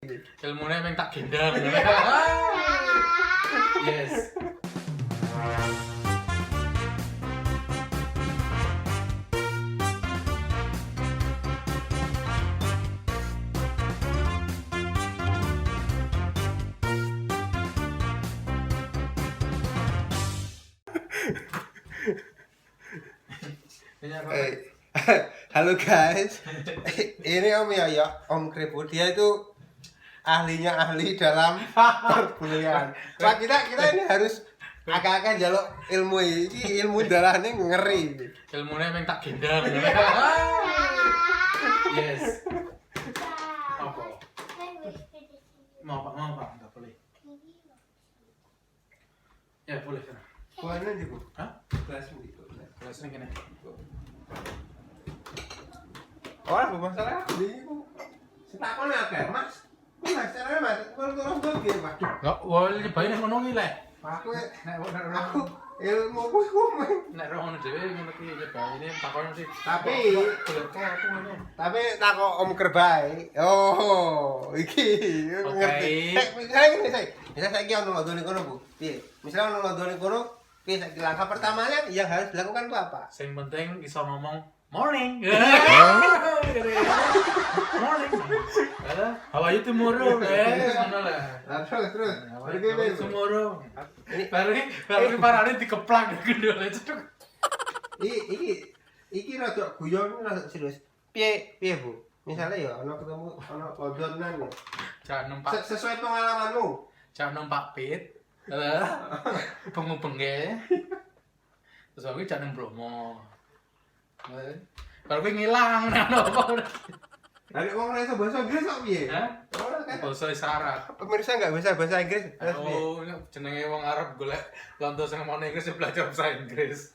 Ilmunya emang tak gendam. Yes. Eh, Halo guys, ini Om Yoyo, Om Kribo. Dia itu ahlinya ahli dalam perkuliahan. Pak kita ini harus agak-agak jaluk ilmu ini, ilmu darahnya ngeri. Ilmunya emang tak gendam. Yes. Apa? Mau pak, nggak boleh. Ya boleh kan? Mana nih Bu? Hah? Kelas ini. Kelas ini gini. Oh, Bu masalah ini Bu. Sitakon akeh, Mas. Ku masalahnya Mas, kurang piye, Pak? Nggak, boleh nyobain yang ngono lho. Aku Nek aku ilmu ku nek roh ngono dhewe ngono ki nyobain takon sih. Tapi boleh kok aku ngene. Tapi tak kok Om Kerbai. Oh, iki ngerti. Misalnya saiki ono lodone kono, Bu. Piye? Misalnya ono lodone kono, piye saiki langkah pertamanya yang harus dilakukan itu apa? Sing penting iso ngomong morning. Morning. How are you tomorrow? Ngono lah. Terus. Pergi tomorrow. Baru parane dikeplak gendole ceduk. Iki rada guyon rada serius. Piye, Bu? Misalnya ya ono ketemu ono lodonan ya. Jangan numpak, Sesuai pengalamanmu. jangan numpak pit. Pengu-pengge. Terus aku jangan Bromo. Baru gue ngilang apa. Ada wong ora iso bahasa Inggris kok piye? Hah? Ora kan. Bahasa isyarat. Pemirsa enggak bisa bahasa Inggris. Oh, jenenge wong Arab golek lonto sing ngomong Inggris belajar bahasa Inggris.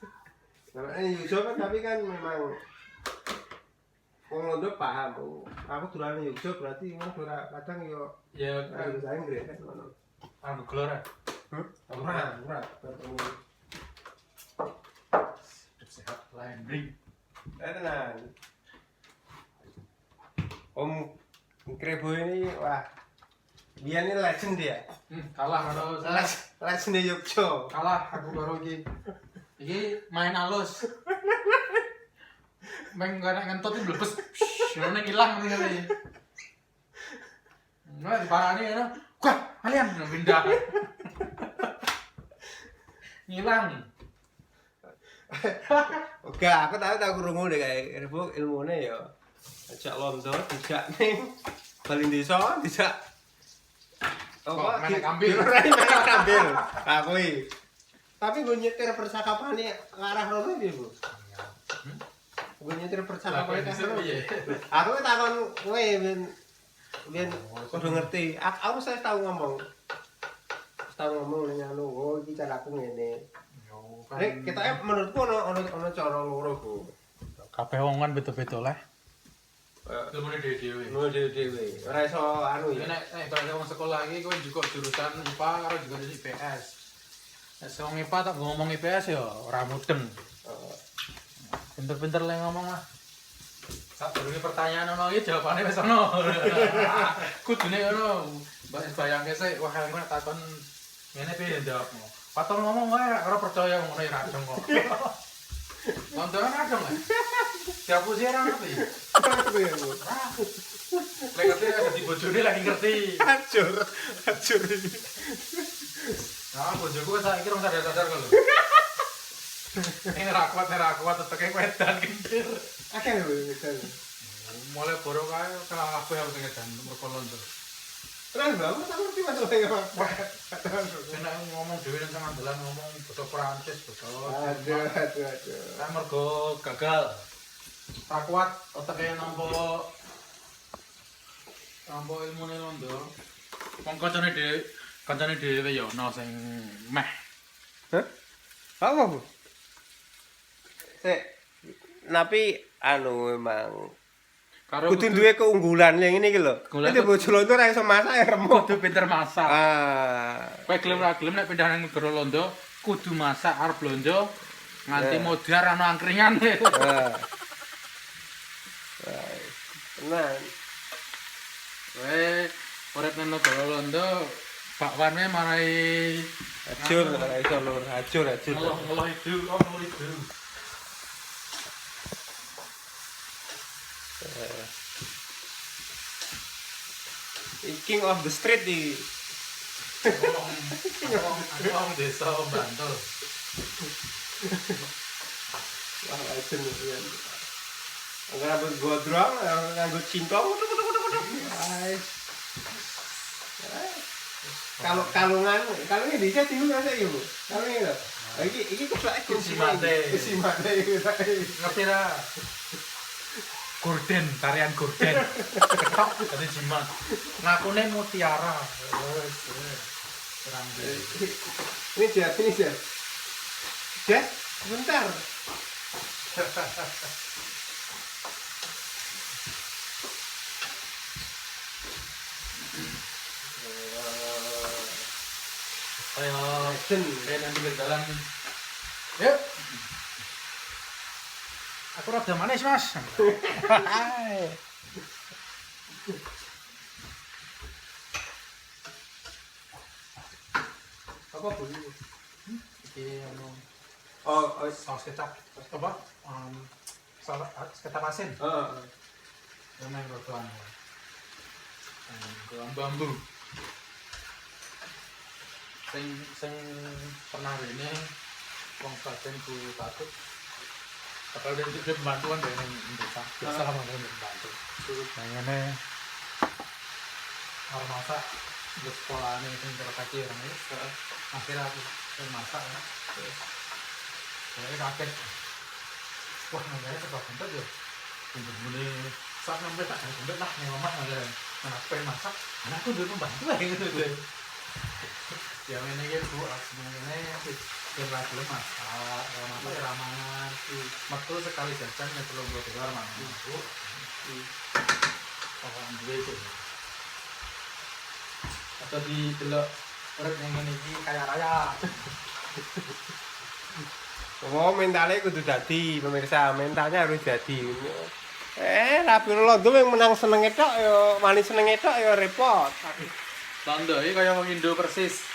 Namanya Yusuf kan tapi kan memang wong Londo paham. Oh, aku dolan Yusuf berarti wong ora kadang yo Ya bahasa Inggris kan ngono. aku gelora. Ora. Bertemu. Sehat landing. Tenang. Om Krebo ini wah dia ini legend dia. Kalah karo Legend Yogyo. kalah aku baru iki. Iki main halus. Main karena ngentut itu blebes. Ngono ilang ngene. Nah, diparani ngono. Wah, kalian pindah. Ngilang. Oke, aku tahu krungu deh kayak Krebo ilmune ya. Ajak londo, dijak ning Balin Desa, dijak Menek ambil. Menek ambil. Akui. Tapi gue nyetir percakapannya ke arah rono iki, Bu. Gue nyetir percakapannya ke arah rono. Aku takon kowe ben kudu ngerti. Aku saya tahu ngomong. Tahu ngomong ning anu, oh iki caraku ngene. Nek kita menurutku ono cara loro, Bu. Kabeh wong kan beda-beda lah. Ilmune dhewe-dhewe. Ngono dhewe-dhewe. Ora iso anu ya. Nek kalau wong sekolah iki kowe juga jurusan IPA karo juga IPS. Nek wong IPA tak ngomong IPS ya ora mudeng. Pinter-pinter le ngomong lah. Sak durunge pertanyaan ono iki jawabane wis ono. Kudune ngono. Bayangke sik wah aku nek takon ngene piye jawabmu. Patong ngomong wae ora percaya ngono ya radong kok. Nonton radong lah. Siapa sih orang ngerti? Lagi ngerti ada di bojone lagi ngerti. Hancur ini. Nah, bojoku saya kira sadar kalau. Ini rakwat teteke wedan kentir. Akeh lho wedan. Mulai boro kae kenal kabeh aku sing edan mergo londo. Terus Mbak, aku tak ngerti masalahnya apa. Nek ngomong dhewe nang sangandelan ngomong basa Perancis, basa. Aduh. Kan mergo gagal. Rakwat oteke nampa ilmune londo. Wong kancane dhewe ya ana sing meh. Hah? Apa, Bu? Tapi anu memang Karo kudu duwe keunggulan yang ini iki lho. Keunggulan Nek bojo londo ora iso masak ya remuk. kudu pinter masak. Kowe gelem ora gelem nek pindah nang negara londo kudu masak arep blonjo nganti modar ana angkringan. Nah. Kowe urip nang negara Londo bakwane marai Hajur ora iso lur, hajur. ngeloh itu, ngeloh itu. King of the street iki. Wong desa Bantul. Wah, ajen ya. Angger rambut gondrong, nganggo cingkong, kutuk. Kalungan bisa timbul rasa iki, Bu. Kalung iki lho. Iki keplake Kursi mate. Ngerti ra? Gorden, tarian gorden. Ketok dadi jimat. Ngakune mutiara. Wes. Terang Ini dia. Jas, sebentar. Ayo, Action. nanti berjalan. Yuk. Aku rada manis, Mas. Apa bunyi? Iki anu Oh, saus kecap. Apa? Saus kecap asin. heeh. Yang main rodoan. Rodoan bambu. Sing pernah ini wong Klaten ku patut. Bakal dia bantuan dari desa. Biasa lah mau bantu. Nah ini orang masak di sekolah ini yang terkaki orang ini. Akhirnya aku masak ya. Saya kaget. Wah namanya sebab bentuk ya. Bener-bener saat sampai tak bentuk lah nih mama ada anak pengen masak. Anakku dulu membantu lah gitu deh. Yang ini gitu, sebenarnya yang lagi masak, masak ramangan, metu sekali jajan ya belum buat keluar mana. Orang dua itu. Atau di delok urip yang ini kaya raya. Oh, mentalnya kudu dadi, pemirsa. Mentalnya harus jadi. Tapi Londo yang menang seneng etok ya, manis seneng etok ya repot. Londo iki kaya wong Indo persis.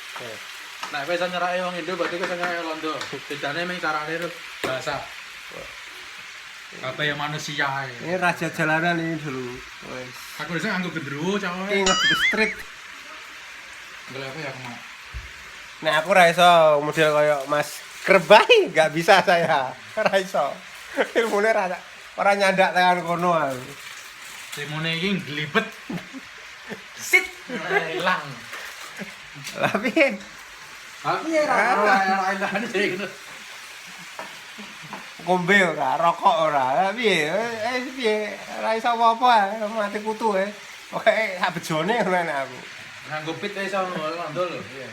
Nek kowe iso nyerake wong Indo berarti kowe iso nyerake Londo. Bedane mung carane bahasa. Apa yang manusia ya. Ini raja jalanan ini dulu. Wes. Aku bisa nganggo gendruwo cawe. King of the street. Golek apa ya kemana? Nah, aku ra iso model kaya Mas Kerbay, enggak bisa saya. Ra iso. Ilmune ora nyandak tekan kono aku. Simone iki glibet. Sit hilang. Tapi Ya ra sih ngono. ngombe ora, rokok ora. Piye? Piye? Ra iso apa-apa, mati kutu ae. Pokoke sak bejone ngono enak aku. Nganggo pit iso Londo lho. Iya.